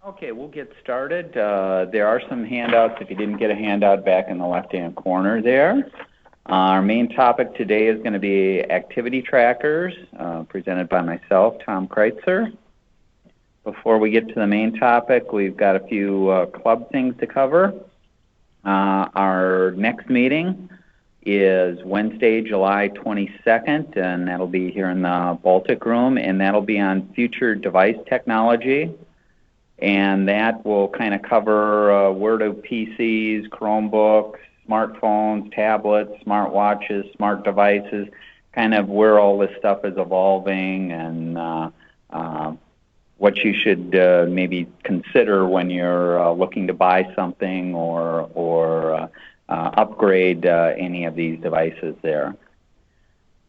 Okay, we'll get started. There are some handouts if you didn't get a handout back in the left-hand corner there. Our main topic today is going to be activity trackers, presented by myself, Tom Kreuzer. Before we get to the main topic, we've got a few club things to cover. Our next meeting is Wednesday, July 22nd, and that'll be here in the Baltic Room, and that'll be on future device technology. And that will kind of cover where do PCs, Chromebooks, smartphones, tablets, smartwatches, smart devices, kind of where all this stuff is evolving and what you should maybe consider when you're looking to buy something or upgrade any of these devices there.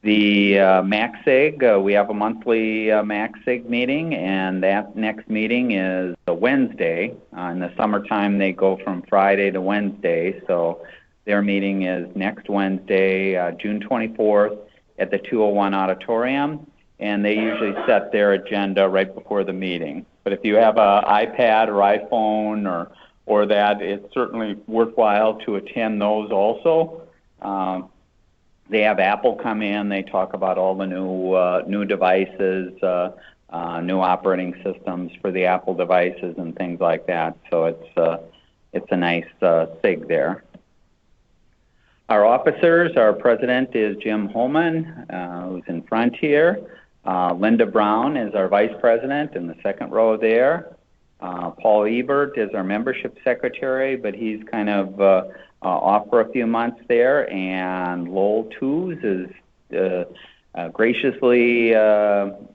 The MaxSig, we have a monthly MaxSig meeting, and that next meeting is a Wednesday. In the summertime, they go from Friday to Wednesday, so their meeting is next Wednesday, June 24th, at the 201 Auditorium, and they usually set their agenda right before the meeting. But if you have an iPad or iPhone or that, it's certainly worthwhile to attend those also. They have Apple come in. They talk about all the new devices, new operating systems for the Apple devices and things like that. So it's a nice SIG there. Our officers, our president is Jim Holman, who's in front here. Linda Brown is our vice president in the second row there. Paul Ebert is our membership secretary, but he's kind of off for a few months there, and Lowell Toos is graciously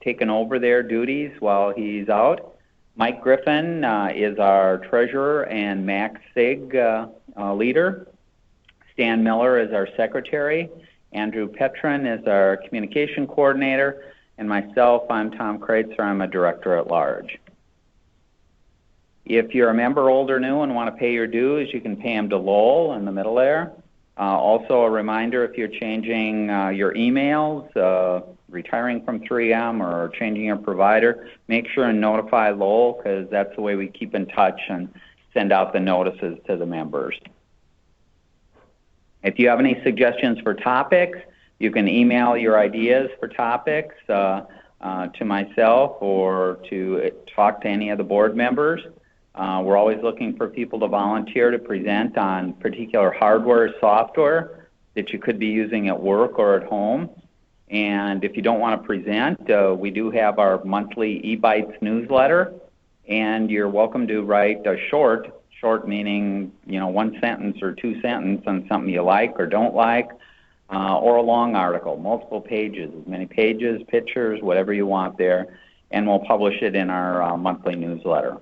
taken over their duties while he's out. Mike Griffin is our treasurer and MaxSig leader. Stan Miller is our secretary. Andrew Petron is our communication coordinator. And myself, I'm Tom Kreuzer. I'm a director at large. If you're a member, old or new, and want to pay your dues, you can pay them to Lowell in the middle there. Also, a reminder, if you're changing your emails, retiring from 3M, or changing your provider, make sure and notify Lowell, because that's the way we keep in touch and send out the notices to the members. If you have any suggestions for topics, you can email your ideas for topics to myself or to talk to any of the board members. We're always looking for people to volunteer to present on particular hardware or software that you could be using at work or at home. And if you don't want to present, we do have our monthly eBytes newsletter, and you're welcome to write a short meaning, one sentence or two sentences on something you like or don't like, or a long article, multiple pages, as many pages, pictures, whatever you want there, and we'll publish it in our monthly newsletter.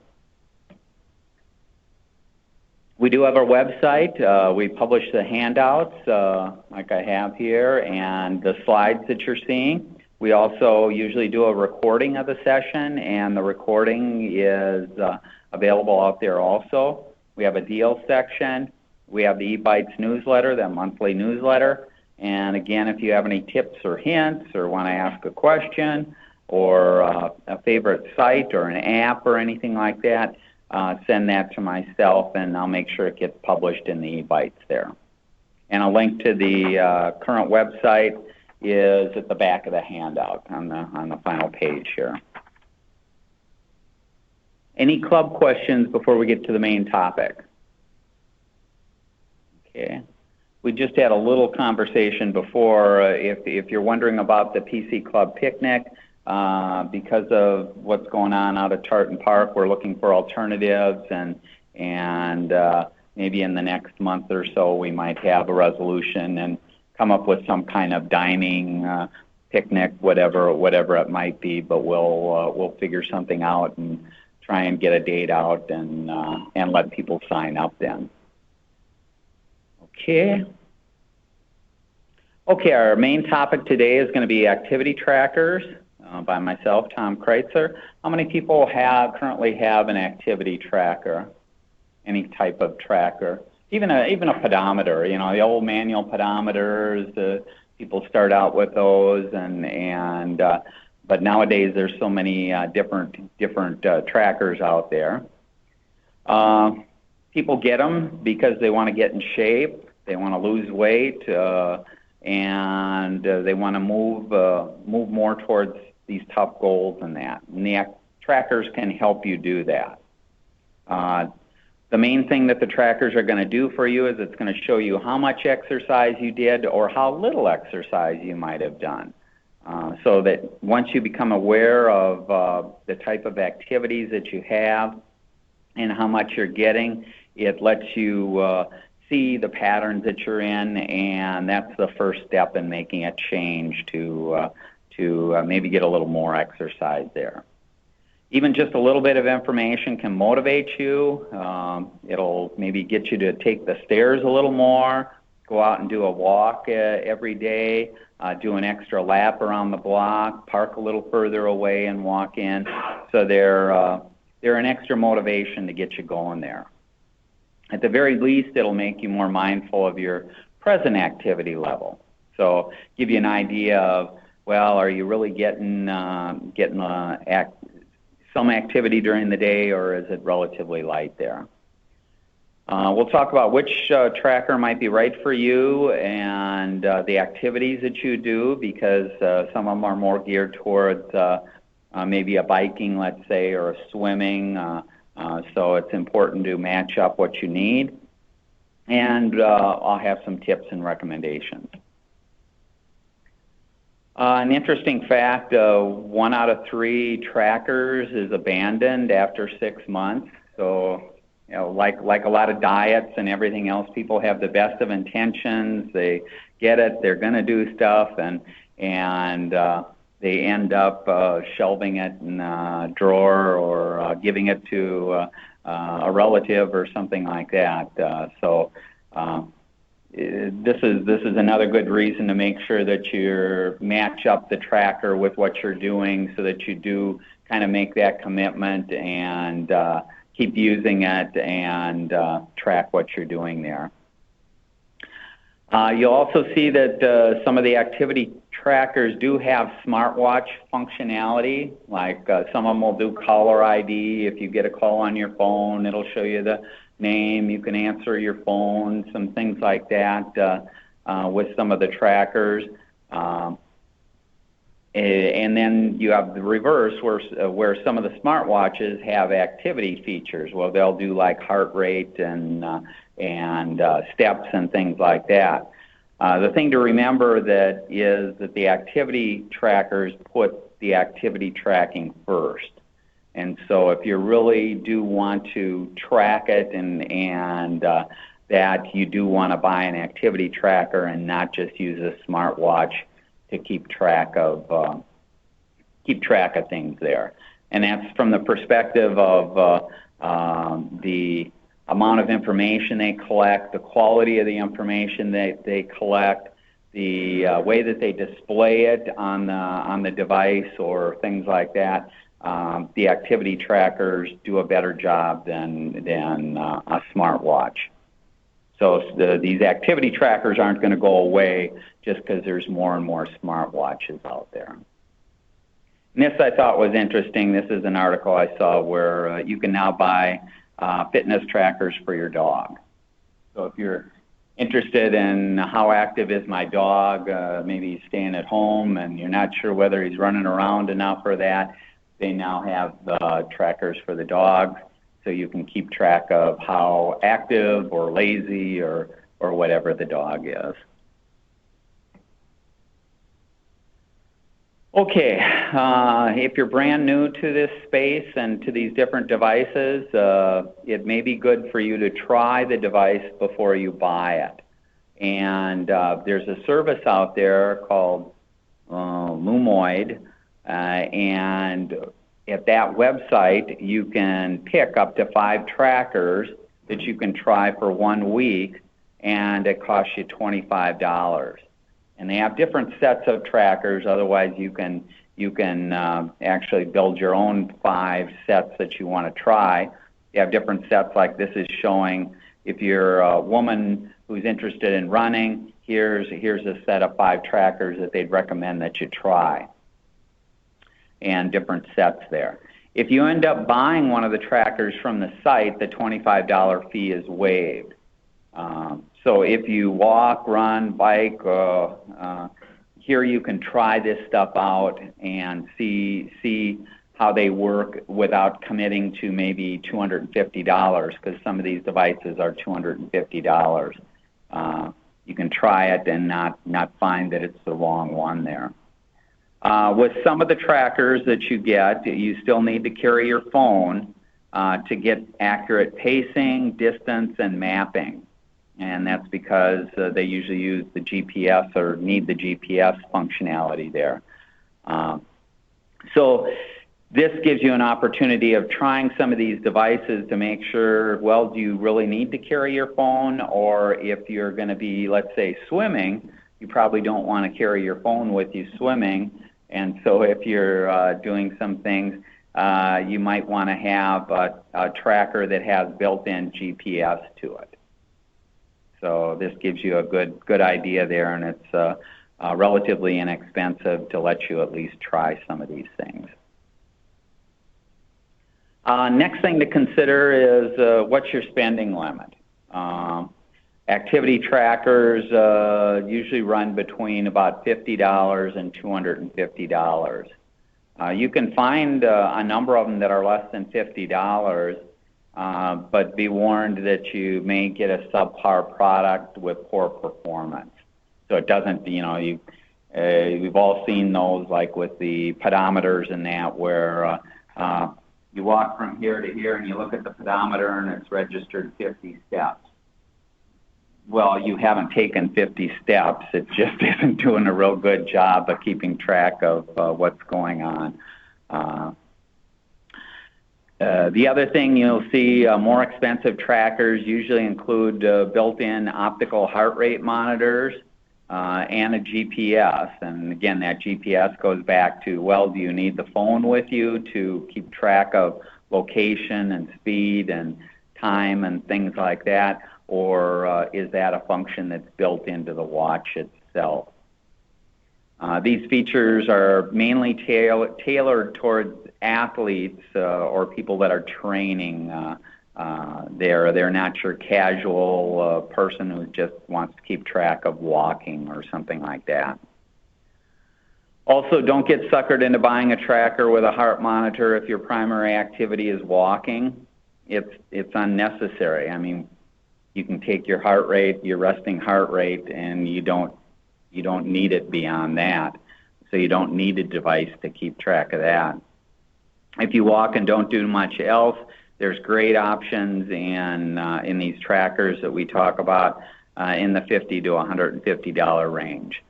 We do have our website. We publish the handouts like I have here and the slides that you're seeing. We also usually do a recording of the session, and the recording is available out there also. We have a deal section. We have the eBytes newsletter, that monthly newsletter. And again, if you have any tips or hints or want to ask a question or a favorite site or an app or anything like that, send that to myself, and I'll make sure it gets published in the eBytes there. And a link to the current website is at the back of the handout on the final page here. Any club questions before we get to the main topic? Okay. We just had a little conversation before. If you're wondering about the PC Club picnic, because of what's going on out at Tartan Park, we're looking for alternatives, and maybe in the next month or so we might have a resolution and come up with some kind of dining picnic, whatever it might be. But we'll figure something out and try and get a date out and let people sign up then. Okay. Okay, our main topic today is going to be activity trackers by myself, Tom Kreuzer. How many people currently have an activity tracker, any type of tracker? Even a pedometer, the old manual pedometers, people start out with those, but nowadays there's so many different trackers out there. People get them because they want to get in shape, they want to lose weight, and they want to move more towards these tough goals and that. And the trackers can help you do that. The main thing that the trackers are going to do for you is it's going to show you how much exercise you did or how little exercise you might have done. So that once you become aware of the type of activities that you have and how much you're getting, it lets you see the patterns that you're in, and that's the first step in making a change to maybe get a little more exercise there. Even just a little bit of information can motivate you. It'll maybe get you to take the stairs a little more, go out and do a walk every day, do an extra lap around the block, park a little further away and walk in. So they're an extra motivation to get you going there. At the very least, it'll make you more mindful of your present activity level. So give you an idea of, well, are you really getting some activity during the day, or is it relatively light there? We'll talk about which tracker might be right for you and the activities that you do, because some of them are more geared towards maybe a biking, let's say, or a swimming. So it's important to match up what you need. And I'll have some tips and recommendations. An interesting fact, 1 out of 3 trackers is abandoned after 6 months. So, you know, like a lot of diets and everything else, people have the best of intentions. They get it, they're going to do stuff, and they end up shelving it in a drawer or giving it to a relative or something like that. This is another good reason to make sure that you match up the tracker with what you're doing, so that you do kind of make that commitment and keep using it and track what you're doing there. You'll also see that some of the activity trackers do have smartwatch functionality, like some of them will do caller ID. If you get a call on your phone, it'll show you the name. You can answer your phone, some things like that with some of the trackers. And then you have the reverse, where some of the smartwatches have activity features. Well, they'll do like heart rate and steps and things like that. The thing to remember that is that the activity trackers put the activity tracking first. And so if you really do want to track it and that you do want to buy an activity tracker and not just use a smartwatch to keep track of things there. And that's from the perspective of the amount of information they collect, the quality of the information that they collect, the way that they display it on the device or things like that. The activity trackers do a better job than a smartwatch. So these activity trackers aren't going to go away just because there's more and more smartwatches out there. And this I thought was interesting. This is an article I saw where you can now buy fitness trackers for your dog. So if you're interested in how active is my dog, maybe he's staying at home and you're not sure whether he's running around enough or that, they now have trackers for the dog, so you can keep track of how active or lazy or whatever the dog is. Okay, if you're brand new to this space and to these different devices, it may be good for you to try the device before you buy it. And there's a service out there called Lumoid, and at that website you can pick up to 5 trackers that you can try for 1 week, and it costs you $25. And they have different sets of trackers. Otherwise, you can actually build your own 5 sets that you want to try. You have different sets, like this is showing if you're a woman who's interested in running, here's a set of 5 trackers that they'd recommend that you try, and different sets there. If you end up buying one of the trackers from the site, the $25 fee is waived. So if you walk, run, bike, here you can try this stuff out and see how they work without committing to maybe $250, because some of these devices are $250. You can try it and not find that it's the wrong one there. With some of the trackers that you get, you still need to carry your phone to get accurate pacing, distance, and mapping. And that's because they usually use the GPS or need the GPS functionality there. So this gives you an opportunity of trying some of these devices to make sure, well, do you really need to carry your phone? Or if you're going to be, let's say, swimming, you probably don't want to carry your phone with you swimming. And so if you're doing some things, you might want to have a tracker that has built-in GPS to it. So this gives you a good idea there, and it's relatively inexpensive to let you at least try some of these things. Next thing to consider is what's your spending limit. Activity trackers usually run between about $50 and $250. You can find a number of them that are less than $50, but be warned that you may get a subpar product with poor performance. So it doesn't, we've all seen those, like with the pedometers and that, where you walk from here to here and you look at the pedometer and it's registered 50 steps. Well, you haven't taken 50 steps. It just isn't doing a real good job of keeping track of what's going on. The other thing you'll see, more expensive trackers usually include built-in optical heart rate monitors and a GPS. And again, that GPS goes back to, well, do you need the phone with you to keep track of location and speed and time and things like that? Or is that a function that's built into the watch itself? These features are mainly tailored towards athletes or people that are training. They're not your casual person who just wants to keep track of walking or something like that. Also, don't get suckered into buying a tracker with a heart monitor if your primary activity is walking. It's unnecessary. I mean, you can take your heart rate, your resting heart rate, and you don't need it beyond that. So you don't need a device to keep track of that. If you walk and don't do much else, there's great options in these trackers that we talk about in the $50 to $150 range.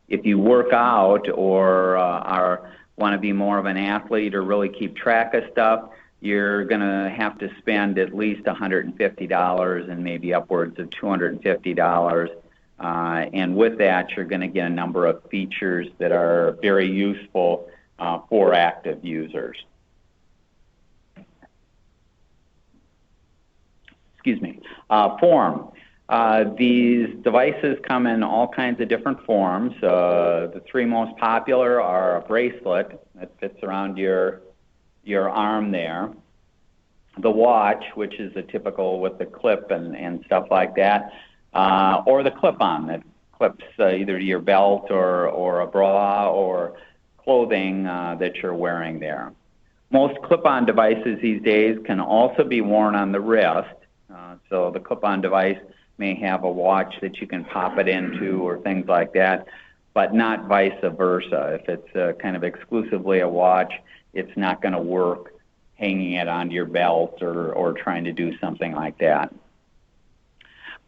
If you work out or want to be more of an athlete or really keep track of stuff, you're going to have to spend at least $150 and maybe upwards of $250. And with that, you're going to get a number of features that are very useful for active users. Excuse me. Form. These devices come in all kinds of different forms. The three most popular are a bracelet that fits around your arm there, the watch, which is the typical with the clip and stuff like that, or the clip-on that clips either to your belt or a bra or clothing that you're wearing there. Most clip-on devices these days can also be worn on the wrist, so the clip-on device may have a watch that you can pop it into or things like that, but not vice versa. If it's kind of exclusively a watch, it's not going to work hanging it onto your belt or trying to do something like that.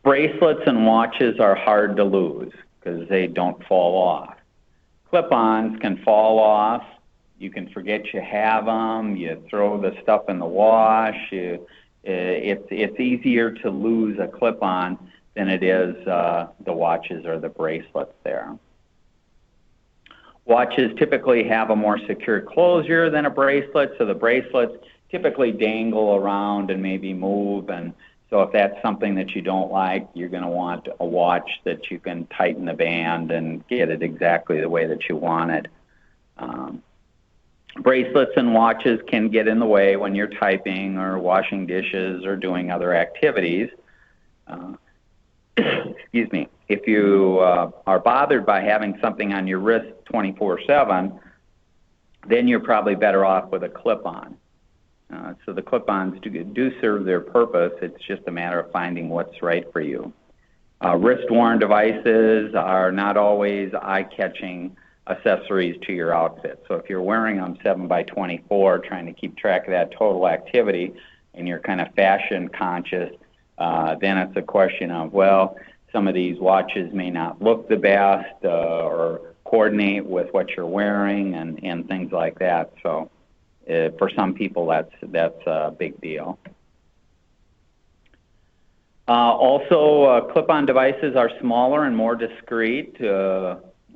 Bracelets and watches are hard to lose because they don't fall off. Clip-ons can fall off. You can forget you have them. You throw the stuff in the wash. It's easier to lose a clip-on than it is the watches or the bracelets there. Watches typically have a more secure closure than a bracelet, so the bracelets typically dangle around and maybe move, and so if that's something that you don't like, you're going to want a watch that you can tighten the band and get it exactly the way that you want it. bracelets and watches can get in the way when you're typing or washing dishes or doing other activities. Excuse me. If you are bothered by having something on your wrist 24/7, then you're probably better off with a clip-on. So the clip-ons do serve their purpose. It's just a matter of finding what's right for you. Wrist-worn devices are not always eye-catching accessories to your outfit. So if you're wearing them 7x24, trying to keep track of that total activity, and you're kind of fashion conscious, then it's a question of, well, some of these watches may not look the best or coordinate with what you're wearing and things like that. So for some people, that's a big deal. Also, clip-on devices are smaller and more discreet,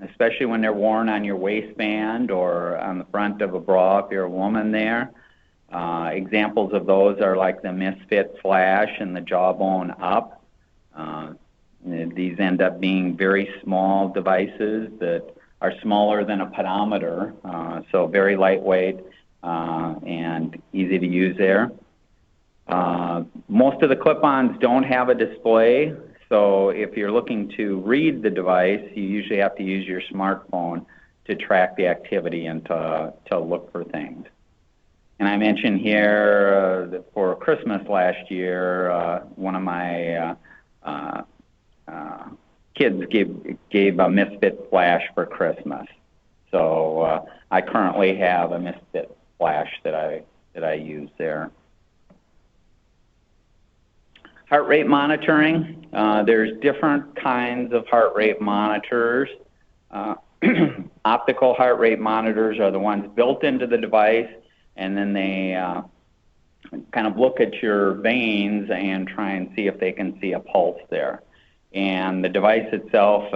especially when they're worn on your waistband or on the front of a bra if you're a woman there. Examples of those are like the Misfit Flash and the Jawbone Up. These end up being very small devices that are smaller than a pedometer, so very lightweight and easy to use there. Most of the clip-ons don't have a display, so if you're looking to read the device, you usually have to use your smartphone to track the activity and to look for things. And I mentioned here that for Christmas last year, one of my kids gave a Misfit Flash for Christmas. So I currently have a Misfit Flash that I use there. Heart rate monitoring. There's different kinds of heart rate monitors. Optical heart rate monitors are the ones built into the device, and then they kind of look at your veins and try and see if they can see a pulse there. And the device itself,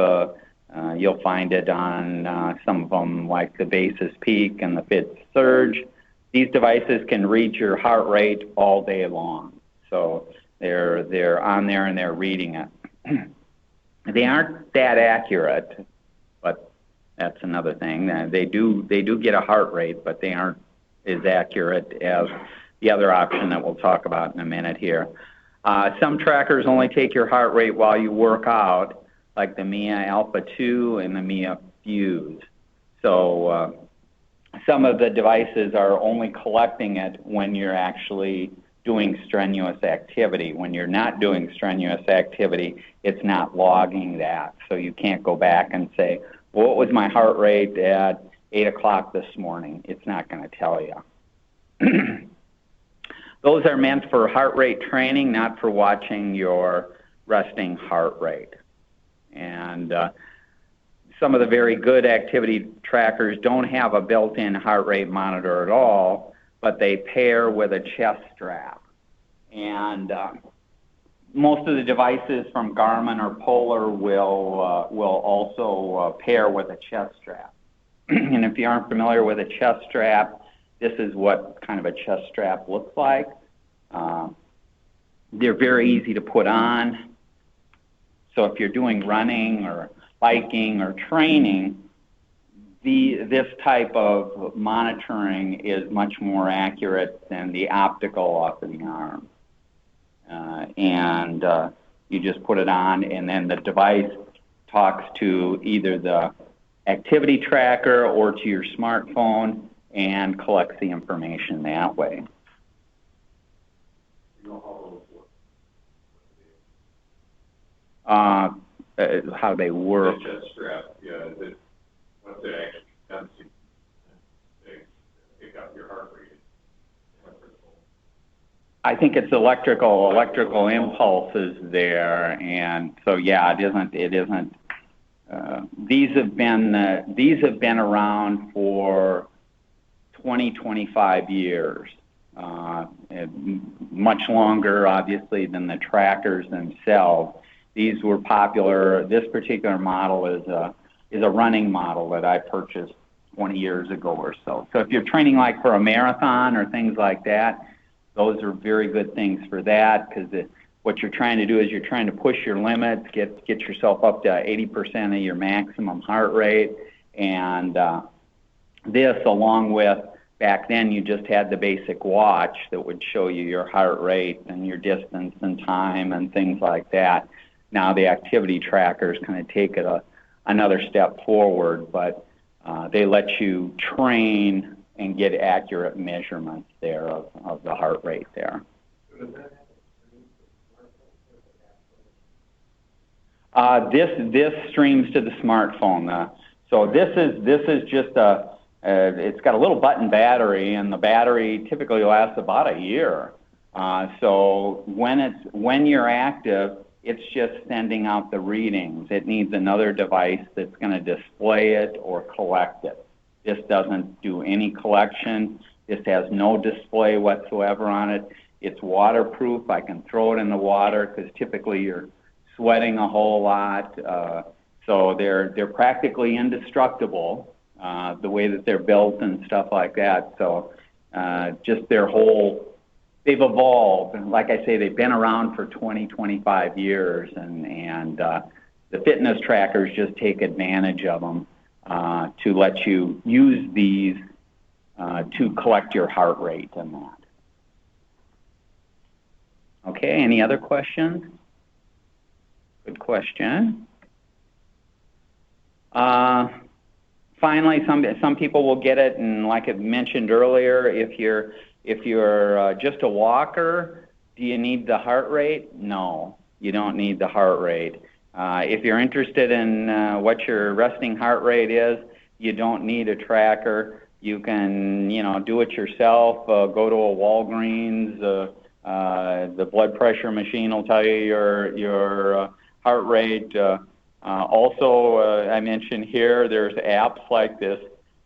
you'll find it on some of them like the Basis Peak and the Fit Surge. These devices can read your heart rate all day long. So they're on there and they're reading it. They aren't that accurate, but that's another thing. They do get a heart rate, but they aren't as accurate as the other option that we'll talk about in a minute here. Some trackers only take your heart rate while you work out, like the Mia Alpha 2 and the Mia Fuse. So some of the devices are only collecting it when you're actually doing strenuous activity. When you're not doing strenuous activity, it's not logging that. So you can't go back and say, well, what was my heart rate at 8 o'clock this morning? It's not going to tell you. Those are meant for heart rate training, not for watching your resting heart rate. And some of the very good activity trackers don't have a built-in heart rate monitor at all, but they pair with a chest strap. And most of the devices from Garmin or Polar will also pair with a chest strap. And if you aren't familiar with a chest strap, this is what kind of a chest strap looks like. They're very easy to put on. So if you're doing running or biking or training, this type of monitoring is much more accurate than the optical off of the arm. And you just put it on, and then the device talks to either the activity tracker or to your smartphone and collects the information that way. How they work. The chest strap, yeah. What they actually can see, they pick up your heart rate. I think it's electrical impulses there, and so yeah, it isn't. These have been around for 25 years, much longer, obviously, than the trackers themselves. These were popular. This particular model is a running model that I purchased 20 years ago or so. So if you're training like for a marathon or things like that, those are very good things for that, because what you're trying to do is you're trying to push your limits, get yourself up to 80% of your maximum heart rate, and this, along with Back then, you just had the basic watch that would show you your heart rate and your distance and time and things like that. Now the activity trackers kind of take it another step forward, but they let you train and get accurate measurements there of the heart rate there. This streams to the smartphone. So this is just it's got a little button battery, and the battery typically lasts about a year. So when you're active, it's just sending out the readings. It needs another device that's going to display it or collect it. This doesn't do any collection. This has no display whatsoever on it. It's waterproof. I can throw it in the water because typically you're sweating a whole lot. So they're practically indestructible, the way that they're built and stuff like that. So just they've evolved. And like I say, they've been around for 20, 25 years, and the fitness trackers just take advantage of them to let you use these to collect your heart rate and that. Okay, any other questions? Good question. Finally, some people will get it, and like I mentioned earlier, if you're just a walker, do you need the heart rate? No, you don't need the heart rate. If you're interested in what your resting heart rate is, you don't need a tracker. You can, do it yourself. Go to a Walgreens. The blood pressure machine will tell you your heart rate. Also, I mentioned here, there's apps like this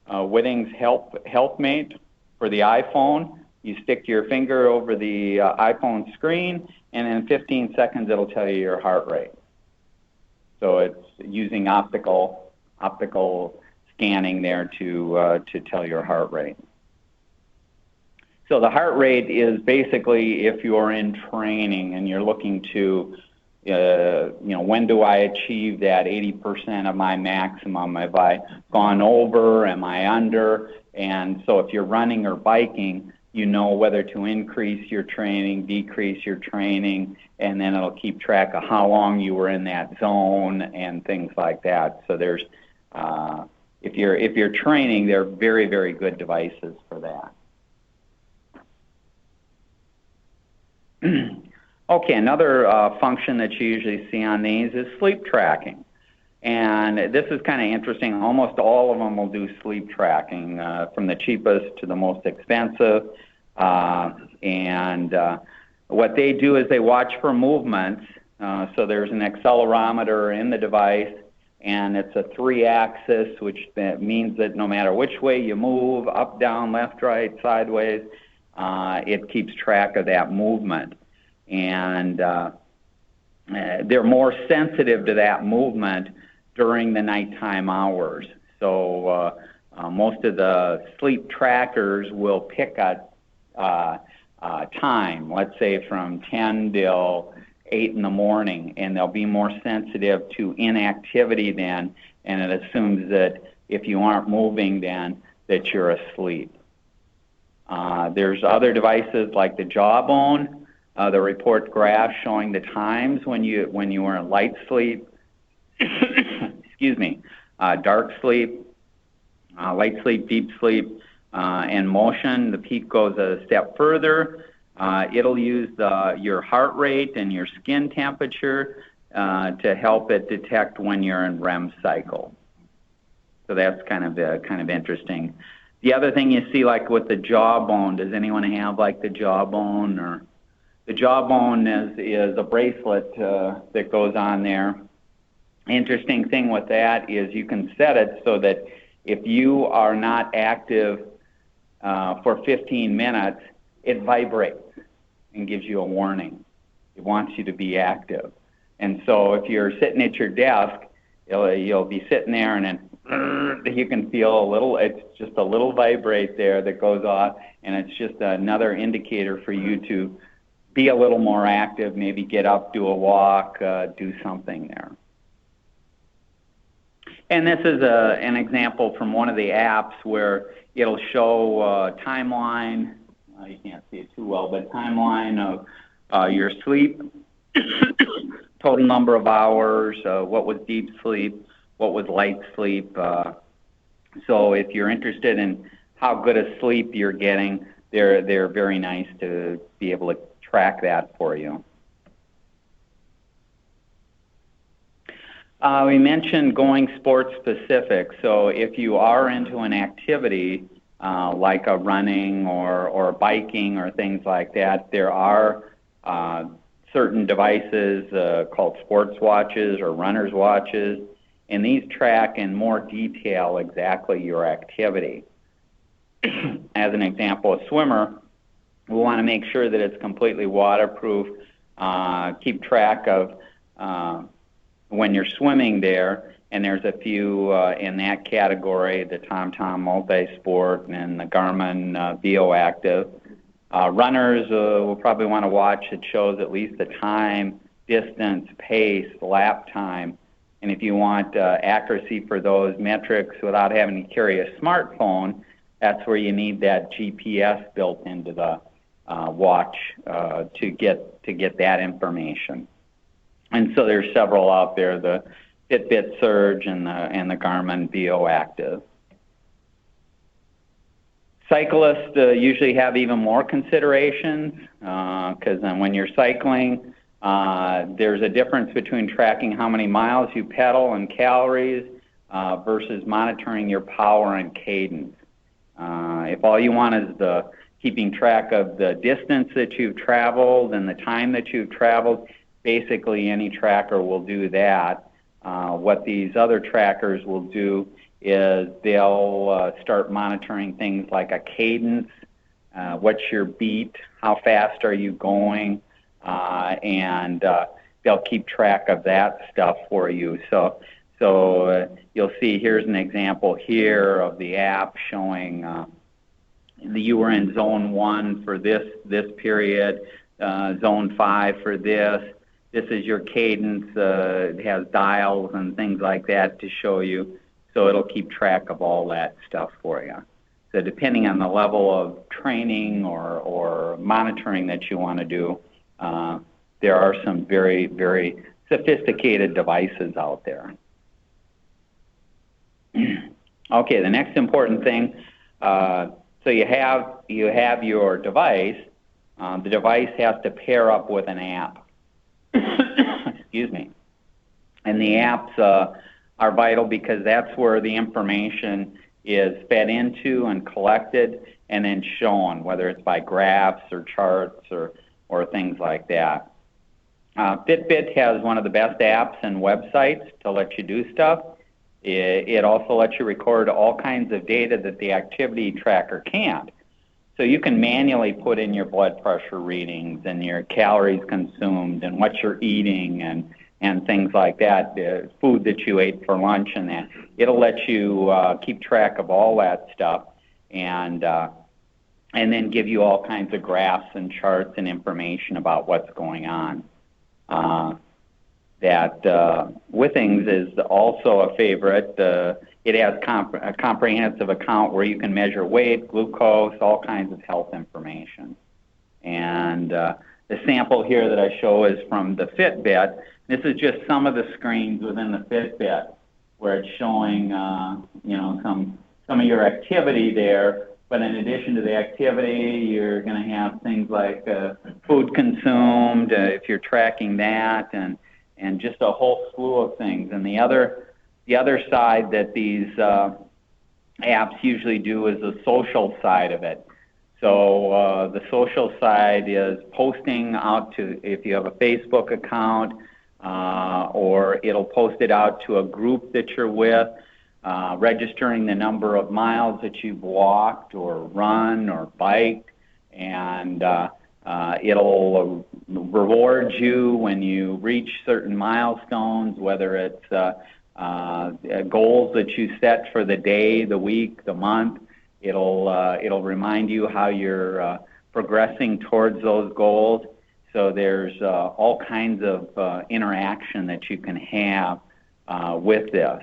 Whitting's HealthMate for the iPhone. You stick your finger over the iPhone screen, and in 15 seconds, it'll tell you your heart rate. So it's using optical scanning there to tell your heart rate. So the heart rate is basically if you're in training and you're looking to, when do I achieve that 80% of my maximum? Have I gone over? Am I under? And so if you're running or biking, you know whether to increase your training, decrease your training, and then it'll keep track of how long you were in that zone and things like that. So there's, if you're training, they're very, very good devices for that. Okay, another function that you usually see on these is sleep tracking. And this is kind of interesting. Almost all of them will do sleep tracking, from the cheapest to the most expensive. And what they do is they watch for movements. So there's an accelerometer in the device, and it's a 3-axis, which means that no matter which way you move, up, down, left, right, sideways, it keeps track of that movement. And they're more sensitive to that movement during the nighttime hours. So most of the sleep trackers will pick a time, let's say from 10 till 8 in the morning, and they'll be more sensitive to inactivity then, and it assumes that if you aren't moving then that you're asleep. There's other devices like the Jawbone. They report graphs showing the times when you were in light sleep, excuse me, dark sleep, light sleep, deep sleep, and motion. The peak goes a step further. It'll use your heart rate and your skin temperature to help it detect when you're in REM cycle. So that's kind of interesting. The other thing you see, like with the Jawbone, does anyone have like the Jawbone? Or the Jawbone is a bracelet that goes on there. Interesting thing with that is you can set it so that if you are not active for 15 minutes, it vibrates and gives you a warning. It wants you to be active. And so if you're sitting at your desk, you'll be sitting there, and then you can feel it's just a little vibrate there that goes off, and it's just another indicator for you to be a little more active, maybe get up, do a walk, do something there. And this is an example from one of the apps where it'll show timeline. You can't see it too well, but timeline of your sleep, total number of hours, what was deep sleep, what was light sleep. So if you're interested in how good a sleep you're getting, they're very nice to be able to track that for you. We mentioned going sport specific. So if you are into an activity like a running or biking or things like that, there are certain devices called sports watches or runner's watches, and these track in more detail exactly your activity. As an example, a swimmer, we want to make sure that it's completely waterproof, keep track of when you're swimming there, and there's a few in that category, the TomTom Multisport and the Garmin BioActive. Runners will probably want to watch it shows at least the time, distance, pace, lap time, and if you want accuracy for those metrics without having to carry a smartphone, that's where you need that GPS built into the watch to get that information. And so there's several out there, the Fitbit Surge and the Garmin BioActive. Cyclists usually have even more considerations because when you're cycling, there's a difference between tracking how many miles you pedal and calories versus monitoring your power and cadence. If all you want is keeping track of the distance that you've traveled and the time that you've traveled, basically any tracker will do that. What these other trackers will do is they'll start monitoring things like a cadence, what's your beat, how fast are you going, and they'll keep track of that stuff for you. So you'll see here's an example here of the app showing you were in zone 1 for this period, zone 5 for this. This is your cadence. It has dials and things like that to show you. So it'll keep track of all that stuff for you. So depending on the level of training or monitoring that you want to do, there are some very, very sophisticated devices out there. Okay, the next important thing, so you have your device. The device has to pair up with an app. Excuse me. And the apps are vital because that's where the information is fed into and collected and then shown, whether it's by graphs or charts or things like that. Fitbit has one of the best apps and websites to let you do stuff. It also lets you record all kinds of data that the activity tracker can't. So you can manually put in your blood pressure readings and your calories consumed and what you're eating and things like that, the food that you ate for lunch and that. It'll let you keep track of all that stuff and then give you all kinds of graphs and charts and information about what's going on. Withings is also a favorite. It has a comprehensive account where you can measure weight, glucose, all kinds of health information. And the sample here that I show is from the Fitbit. This is just some of the screens within the Fitbit where it's showing, some of your activity there. But in addition to the activity, you're going to have things like food consumed, if you're tracking that, and just a whole slew of things. And the other side that these apps usually do is the social side of it. So the social side is posting out to, if you have a Facebook account, or it'll post it out to a group that you're with, registering the number of miles that you've walked or run or biked, and it'll reward you when you reach certain milestones, whether it's goals that you set for the day, the week, the month. It'll remind you how you're progressing towards those goals. So there's all kinds of interaction that you can have with this.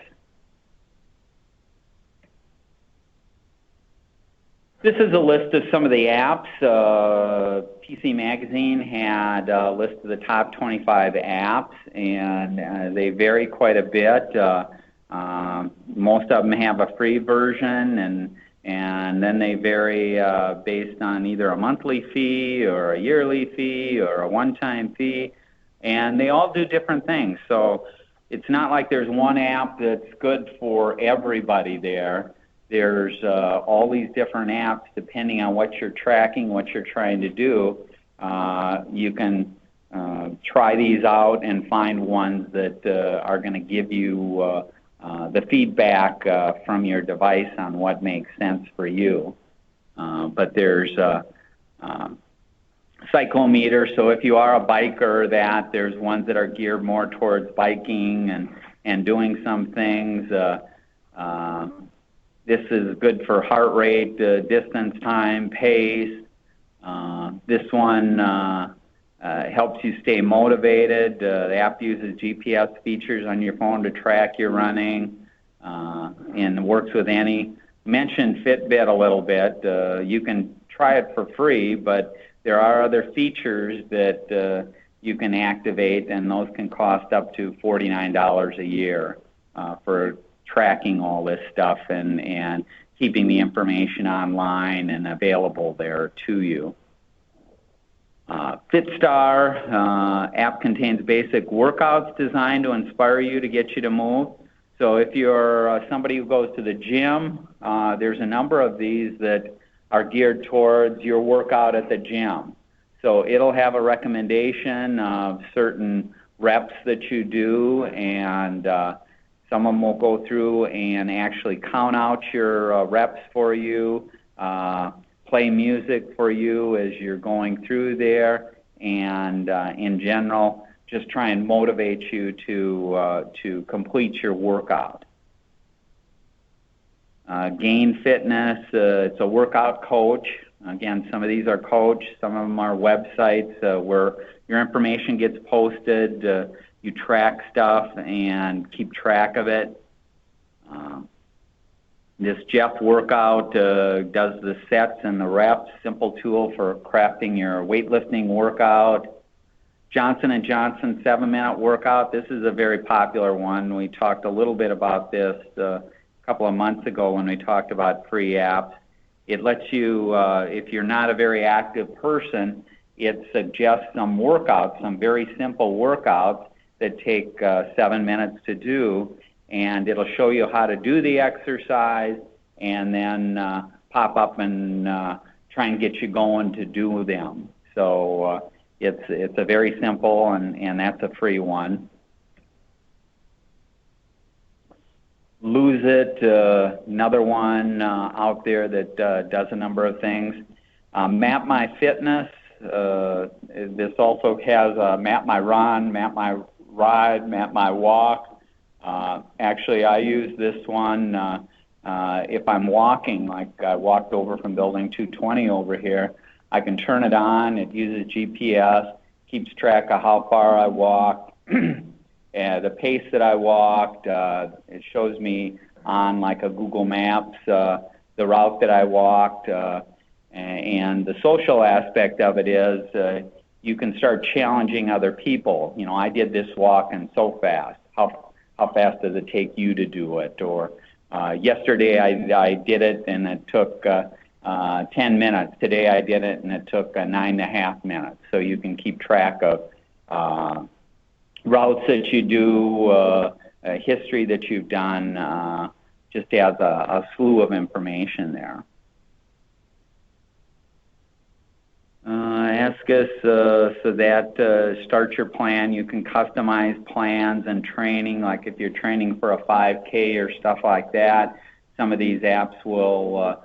This is a list of some of the apps. PC Magazine had a list of the top 25 apps, and they vary quite a bit. Most of them have a free version, and then they vary based on either a monthly fee or a yearly fee or a one-time fee, and they all do different things. So it's not like there's one app that's good for everybody there. There's all these different apps depending on what you're tracking, what you're trying to do. You can try these out and find ones that are going to give you the feedback from your device on what makes sense for you. But there's cyclometer, so if you are a biker, there's ones that are geared more towards biking and doing some things. This is good for heart rate, distance, time, pace. This one helps you stay motivated. The app uses GPS features on your phone to track your running and works with any. Mentioned Fitbit a little bit. You can try it for free, but there are other features that you can activate, and those can cost up to $49 a year for tracking all this stuff and keeping the information online and available there to you. FitStar app contains basic workouts designed to inspire you to get you to move. So if you're somebody who goes to the gym, there's a number of these that are geared towards your workout at the gym. So it'll have a recommendation of certain reps that you do, and some of them will go through and actually count out your reps for you, play music for you as you're going through there, and in general, just try and motivate you to complete your workout. Gain Fitness, it's a workout coach. Again, some of these are coached, some of them are websites where your information gets posted, you track stuff and keep track of it. This Jeff Workout does the sets and the reps, simple tool for crafting your weightlifting workout. Johnson & Johnson 7-minute workout, this is a very popular one. We talked a little bit about this a couple of months ago when we talked about free apps. It lets you, if you're not a very active person, it suggests some workouts, some very simple workouts that take 7 minutes to do, and it'll show you how to do the exercise and then pop up and try and get you going to do them. So it's a very simple, and that's a free one. Lose It, another one out there that does a number of things. Map My Fitness, this also has Map My Run, Map My Ride, Map My Walk. Actually, I use this one if I'm walking, like I walked over from building 220 over here. I can turn it on. It uses GPS, keeps track of how far I walked, the pace that I walked. It shows me on like a Google Maps the route that I walked. And the social aspect of it is you can start challenging other people. You know, I did this walk and so fast. How fast does it take you to do it? Or yesterday I did it and it took 10 minutes. Today I did it and it took 9.5 minutes. So you can keep track of routes that you do, history that you've done, just as a slew of information there. Ask us so that start your plan. You can customize plans and training, like if you're training for a 5K or stuff like that. Some of these apps will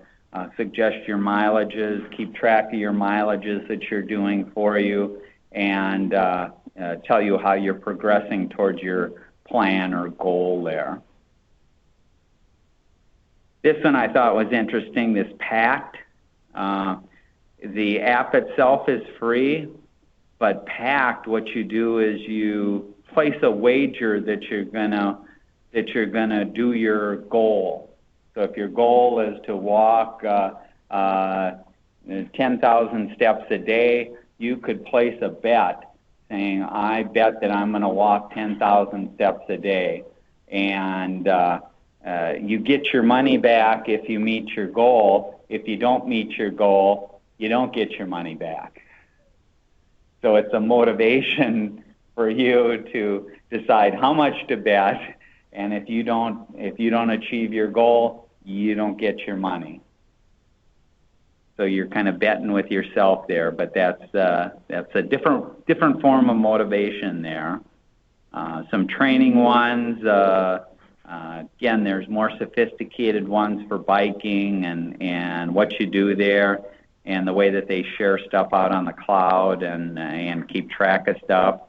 suggest your mileages, keep track of your mileages that you're doing for you, and tell you how you're progressing towards your plan or goal there. This one I thought was interesting, this Pact. The app itself is free, but Pact, what you do is you place a wager that you're gonna do your goal. So if your goal is to walk 10,000 steps a day, you could place a bet saying, I bet that I'm going to walk 10,000 steps a day. And you get your money back if you meet your goal. If you don't meet your goal, you don't get your money back. So it's a motivation for you to decide how much to bet, and if you don't achieve your goal, you don't get your money. So you're kind of betting with yourself there, but that's a different form of motivation there. Some training ones. Again, there's more sophisticated ones for biking and what you do there, and the way that they share stuff out on the cloud and keep track of stuff.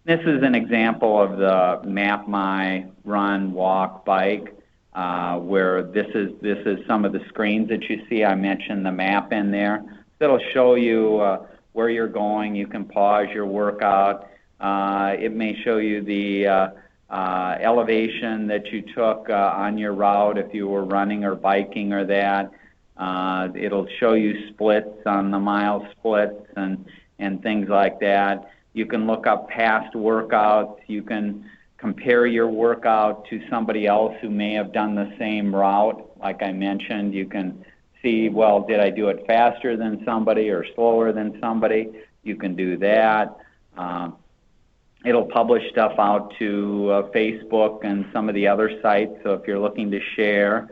This is an example of the Map My Run Walk Bike, where this is some of the screens that you see. I mentioned the map in there. It'll show you where you're going. You can pause your workout. It may show you the elevation that you took on your route if you were running or biking or that. It'll show you splits on the mile splits and things like that. You can look up past workouts. You can compare your workout to somebody else who may have done the same route. Like I mentioned, you can see, well, did I do it faster than somebody or slower than somebody? You can do that. It'll publish stuff out to Facebook and some of the other sites, so if you're looking to share.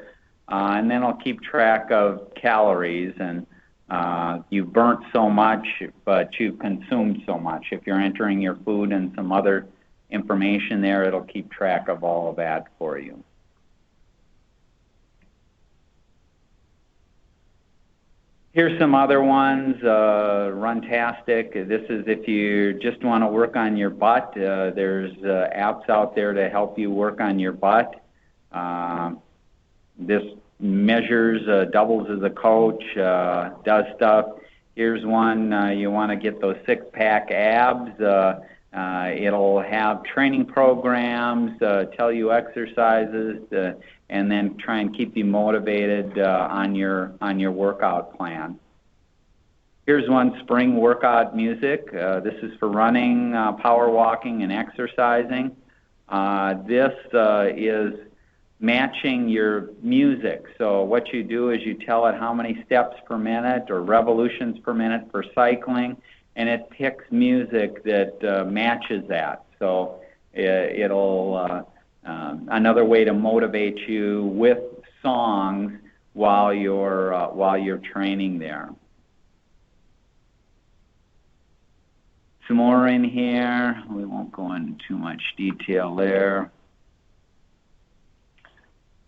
And then I'll keep track of calories, and you burnt so much, but you consumed so much. If you're entering your food and some other information there, it'll keep track of all of that for you. Here's some other ones. Runtastic. This is if you just want to work on your butt. There's apps out there to help you work on your butt. This measures, doubles as a coach, does stuff. Here's one, you want to get those six-pack abs. It'll have training programs, tell you exercises, and then try and keep you motivated on your workout plan. Here's one, spring workout music. This is for running, power walking, and exercising. This is matching your music. So what you do is you tell it how many steps per minute or revolutions per minute for cycling, and it picks music that matches that. So it'll another way to motivate you with songs while you're training there. Some more in here. We won't go into too much detail there.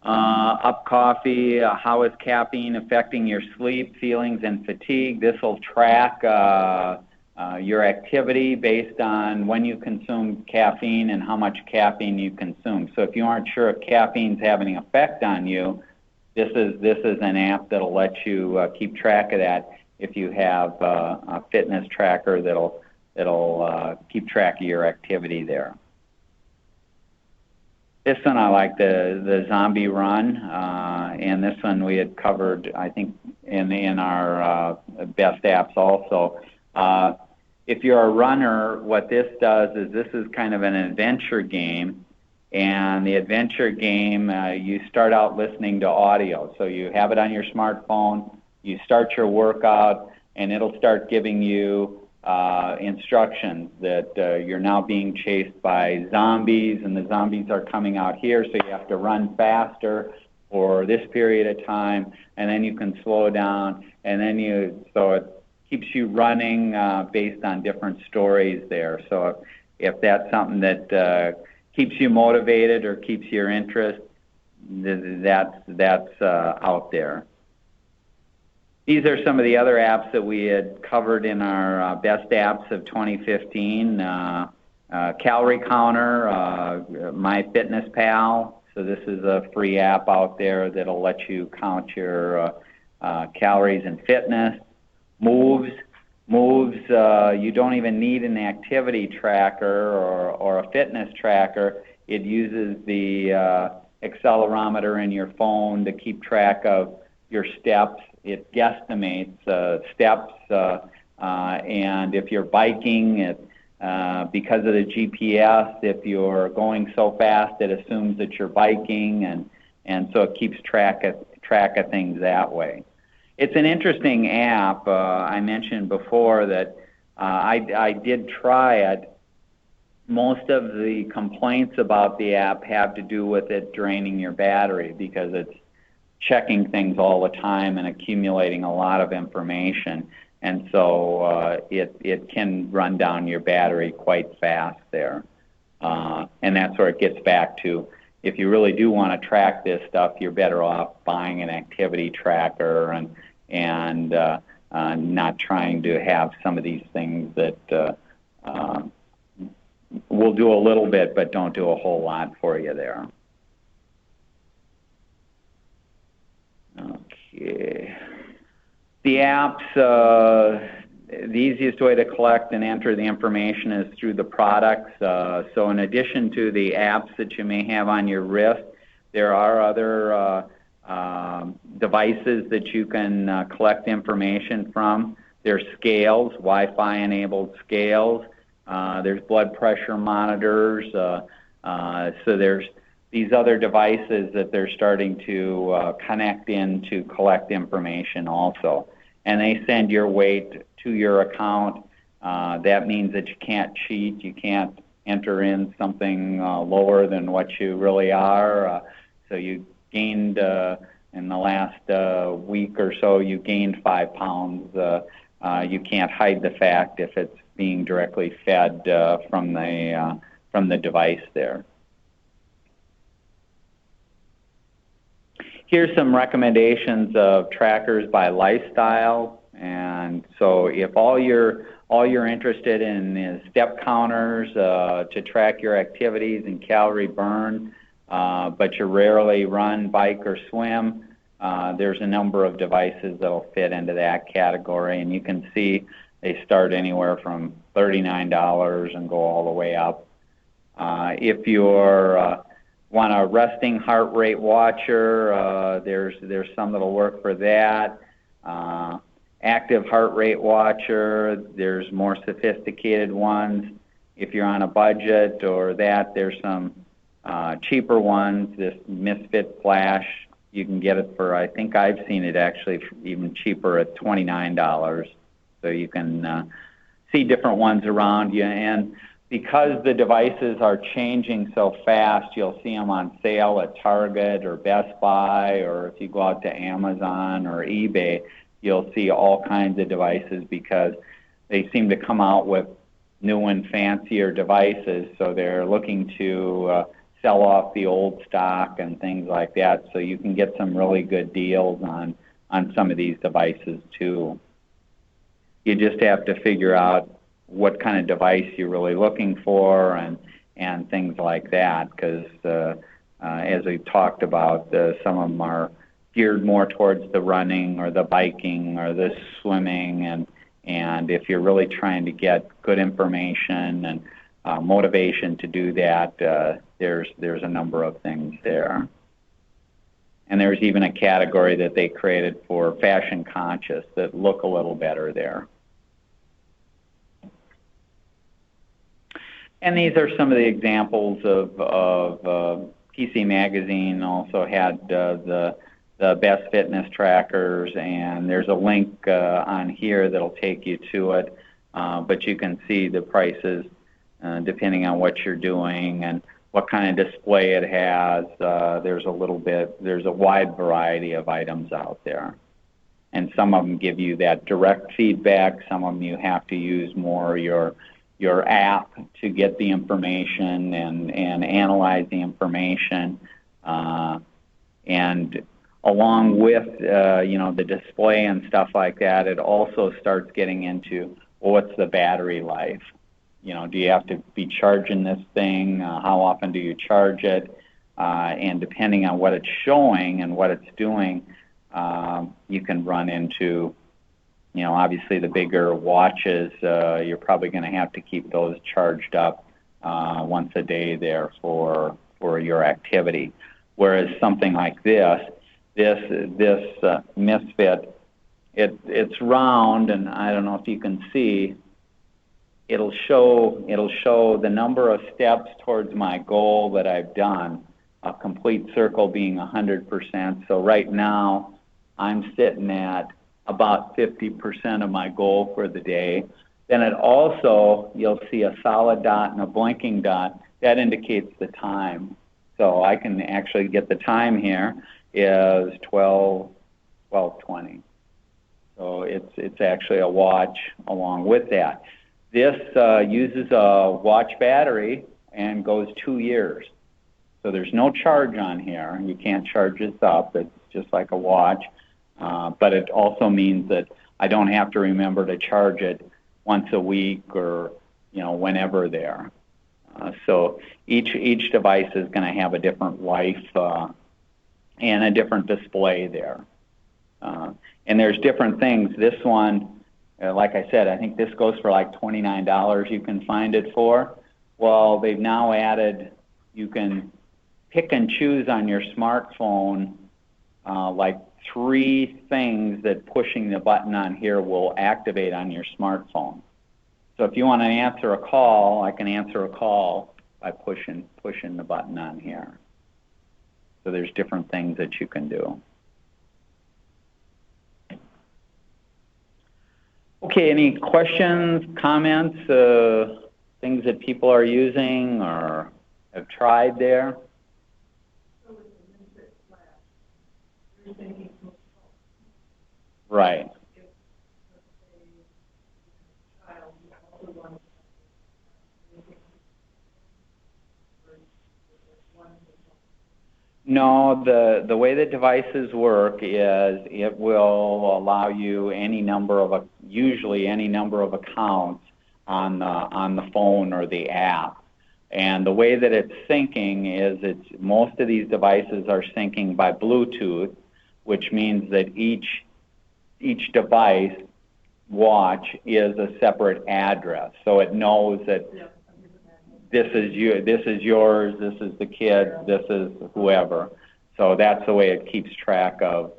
Up coffee, how is caffeine affecting your sleep, feelings, and fatigue? This will track your activity based on when you consume caffeine and how much caffeine you consume. So if you aren't sure if caffeine's having an effect on you, this is an app that'll let you keep track of that if you have a fitness tracker that'll keep track of your activity there. This one I like, the zombie run, and this one we had covered, I think, in our best apps also. If you're a runner, what this does is this is kind of an adventure game, and the adventure game, you start out listening to audio. So you have it on your smartphone, you start your workout, and it'll start giving you instructions that you're now being chased by zombies, and the zombies are coming out here, so you have to run faster for this period of time, and then you can slow down, and then so it keeps you running based on different stories there. So if that's something that keeps you motivated or keeps your interest, that's out there. These are some of the other apps that we had covered in our best apps of 2015. Calorie Counter, MyFitnessPal. So this is a free app out there that'll let you count your calories and fitness. Moves, you don't even need an activity tracker or a fitness tracker. It uses the accelerometer in your phone to keep track of your steps. It guesstimates steps, and if you're biking, because of the GPS, if you're going so fast, it assumes that you're biking, and so it keeps track of things that way. It's an interesting app. I mentioned before that I did try it. Most of the complaints about the app have to do with it draining your battery because it's checking things all the time and accumulating a lot of information. And so it can run down your battery quite fast there. And that's where it gets back to, if you really do want to track this stuff, you're better off buying an activity tracker and not trying to have some of these things that will do a little bit but don't do a whole lot for you there. Okay. The apps, the easiest way to collect and enter the information is through the products. So in addition to the apps that you may have on your wrist, there are other devices that you can collect information from. There's scales, Wi-Fi enabled scales. There's blood pressure monitors. So there's these other devices that they're starting to connect in to collect information also. And they send your weight to your account. That means that you can't cheat. You can't enter in something lower than what you really are. So you gained, in the last week or so, you gained 5 pounds. You can't hide the fact if it's being directly fed from the device there. Here's some recommendations of trackers by lifestyle. And so if all you're interested in is step counters to track your activities and calorie burn, but you rarely run, bike, or swim, there's a number of devices that'll fit into that category. And you can see they start anywhere from $39 and go all the way up. If you're want a resting heart rate watcher, there's some that'll work for that. Active heart rate watcher, there's more sophisticated ones. If you're on a budget or that, there's some cheaper ones. This Misfit Flash, you can get it for, I think I've seen it actually even cheaper at $29. So you can see different ones around you. And because the devices are changing so fast, you'll see them on sale at Target or Best Buy, or if you go out to Amazon or eBay, you'll see all kinds of devices because they seem to come out with new and fancier devices, so they're looking to sell off the old stock and things like that, so you can get some really good deals on some of these devices too. You just have to figure out what kind of device you're really looking for and things like that, because as we've talked about, some of them are geared more towards the running or the biking or the swimming, and if you're really trying to get good information and motivation to do that, there's a number of things there. And there's even a category that they created for fashion conscious that look a little better there. And these are some of the examples of PC Magazine also had the best fitness trackers, and there's a link on here that'll take you to it, but you can see the prices depending on what you're doing and what kind of display it has. There's a wide variety of items out there. And some of them give you that direct feedback. Some of them you have to use more your app to get the information and analyze the information. And along with the display and stuff like that, it also starts getting into what's the battery life. Do you have to be charging this thing? How often do you charge it? And depending on what it's showing and what it's doing, you can run into, obviously the bigger watches, you're probably going to have to keep those charged up once a day there for your activity. Whereas something like this Misfit, it's round, and I don't know if you can see. It'll show the number of steps towards my goal that I've done. A complete circle being 100%. So right now, I'm sitting at about 50% of my goal for the day. Then it also, you'll see a solid dot and a blinking dot. That indicates the time. So I can actually get the time here is 12:20. So it's actually a watch along with that. This uses a watch battery and goes 2 years. So there's no charge on here. You can't charge this up. It's just like a watch. But it also means that I don't have to remember to charge it once a week or whenever there. So each device is going to have a different life and a different display there. And there's different things. This one, like I said, I think this goes for like $29 you can find it for. Well, they've now added, you can pick and choose on your smartphone like 3 things that pushing the button on here will activate on your smartphone. So if you want to answer a call, I can answer a call by pushing the button on here. So there's different things that you can do. Okay, any questions, comments, things that people are using or have tried there? Right. No, the way the devices work is it will allow you usually any number of accounts on the phone or the app. And the way that it's syncing is most of these devices are syncing by Bluetooth, which means that each device watch is a separate address. So it knows that this is yours, this is the kid, this is whoever. So that's the way it keeps track of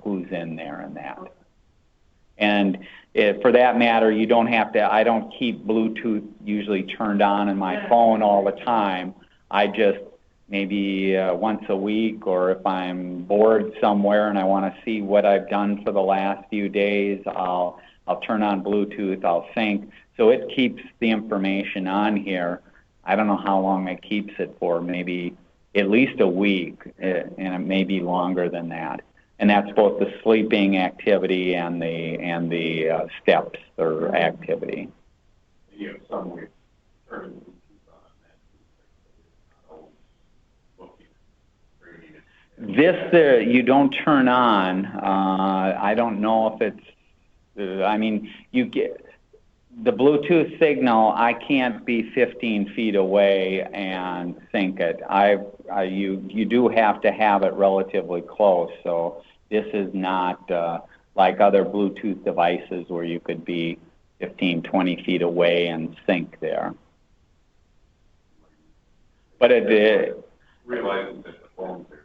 who's in there and that. And for that matter, you don't have to, I don't keep Bluetooth usually turned on in my phone all the time. I just maybe once a week, or if I'm bored somewhere and I want to see what I've done for the last few days, I'll turn on Bluetooth, I'll sync. So it keeps the information on here. I don't know how long it keeps it for, maybe at least a week, and it may be longer than that. And that's both the sleeping activity and the steps or activity. You have some way of turning This you don't turn on. I don't know if it's. You get the Bluetooth signal. I can't be 15 feet away and sync it. You do have to have it relatively close. So this is not like other Bluetooth devices where you could be 15, 20 feet away and sync there. But it realizes that the phone's there.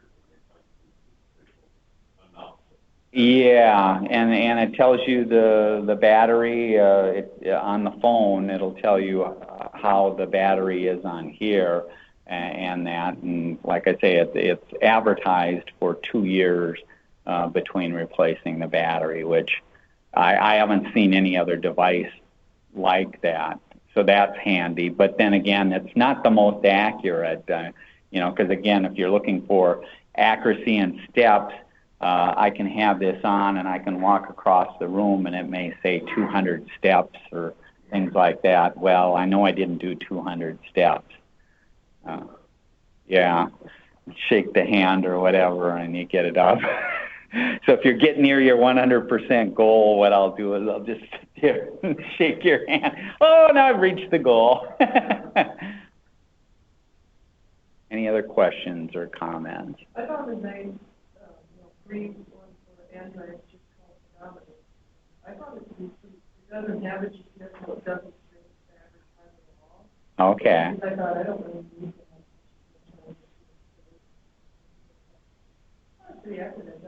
Yeah, and it tells you the battery on the phone. It'll tell you how the battery is on here and that. And like I say, it's advertised for 2 years between replacing the battery, which I haven't seen any other device like that. So that's handy. But then again, it's not the most accurate, because again, if you're looking for accuracy and steps, I can have this on and I can walk across the room and it may say 200 steps or things like that. Well, I know I didn't do 200 steps. Shake the hand or whatever and you get it up. So if you're getting near your 100% goal, what I'll do is I'll just sit there and shake your hand. Oh, now I've reached the goal. Any other questions or comments? I found a nice free one for Android, just called Phenomenal. I found it to be pretty, it doesn't have a GPS, so it doesn't string the advertising at all. Okay. Because I thought I don't really need pretty accurate.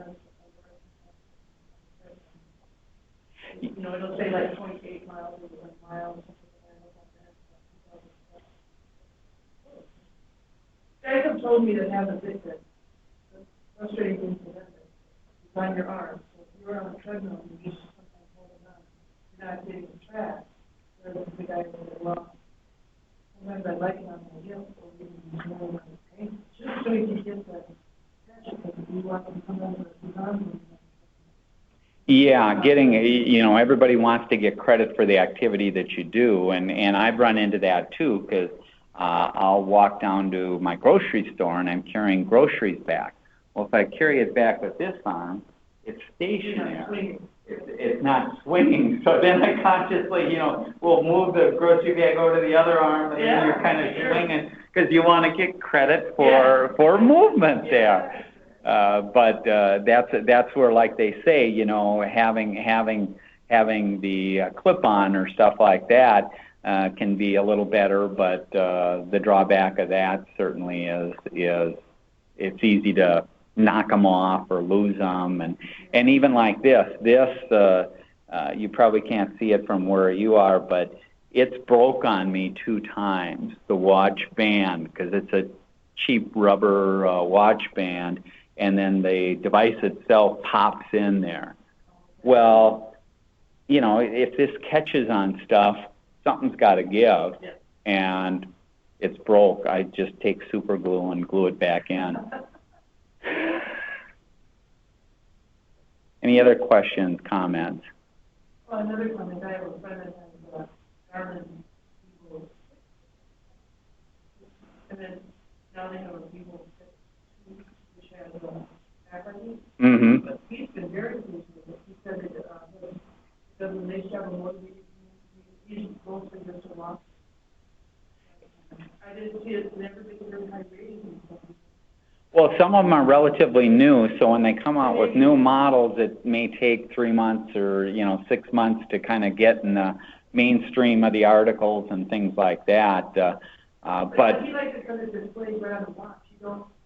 You know, it'll say like 28 miles or 1 mile or something like that. Guys have told me that have a bit that the frustrating thing for them is on your arm. So if you're on a treadmill, you just sometimes holding on. You're not getting the track. Whereas the guy will go along. Sometimes I like it on my hip or even more on the ankle. Just so you can get the attention because you want to come over the arm. Yeah, everybody wants to get credit for the activity that you do, and I've run into that too, because I'll walk down to my grocery store and I'm carrying groceries back. Well, if I carry it back with this arm, it's stationary. It's not swinging. So then I consciously, will move the grocery bag over to the other arm, and then you're kind of swinging because you want to get credit for movement there. But that's where, like they say, having the clip-on or stuff like that can be a little better. But the drawback of that certainly is it's easy to knock them off or lose them, and even like this you probably can't see it from where you are, but it's broke on me 2 times, the watch band, because it's a cheap rubber watch band. And then the device itself pops in there. Well, if this catches on stuff, something's got to give, and it's broke. I just take super glue and glue it back in. Any other questions, comments? Well, another comment. I have a friend that has Garmin Eagle, and then now they have a Eagle, which has faculty. Mm-hmm. But he's been very pleased with it. He said it doesn't make you have a motivation. He's mostly just a lot. I didn't see it never get very high ratings. Well, some of them are relatively new, so when they come out with new models, it may take 3 months or 6 months to kind of get in the mainstream of the articles and things like that. But he likes it because it's displayed right on the watch.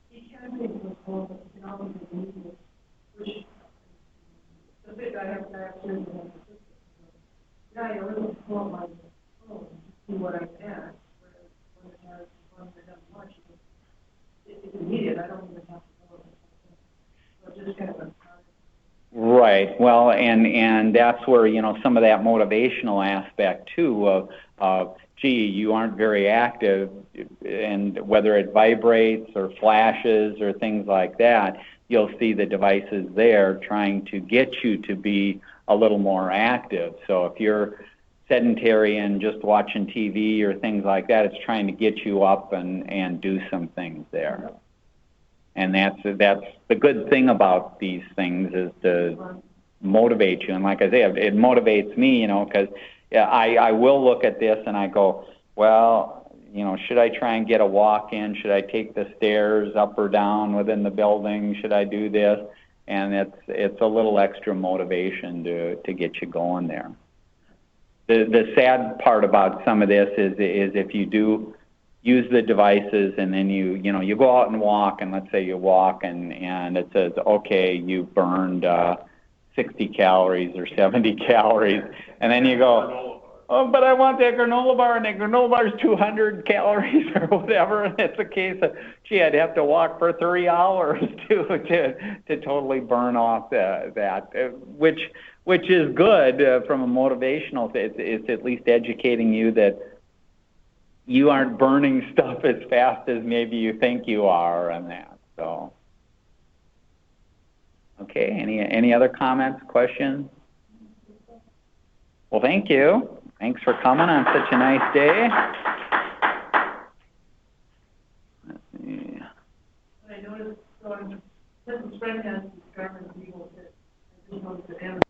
He can take the phone, but he can also use it, which the bit I have to have to do. Yeah, you always pull up my phone to see what I'm at. Whereas when it has one that doesn't watch, it's immediate. I don't even have to know it. So it's just kind of a right. Well, and that's where some of that motivational aspect too of gee, you aren't very active, and whether it vibrates or flashes or things like that, you'll see the devices there trying to get you to be a little more active. So if you're sedentary and just watching TV or things like that, it's trying to get you up and do some things there. And that's the good thing about these things, is to motivate you. And like I say, it motivates me, because I will look at this and I go, well, should I try and get a walk in? Should I take the stairs up or down within the building? Should I do this? And it's a little extra motivation to get you going there. The sad part about some of this is if you do use the devices and then you go out and walk, and let's say you walk and it says, okay, you burned 60 calories or 70 calories, and then you go, oh, but I want that granola bar, and that granola bar is 200 calories or whatever, and it's a case of, gee, I'd have to walk for 3 hours to totally burn off that, which is good from a motivational. It's at least educating you that you aren't burning stuff as fast as maybe you think you are, and that. So, okay. Any other comments, questions? Well, thank you. Thanks for coming on such a nice day. Let's see. I noticed, this friend has this Garmin Eagle that I just noticed that Amazon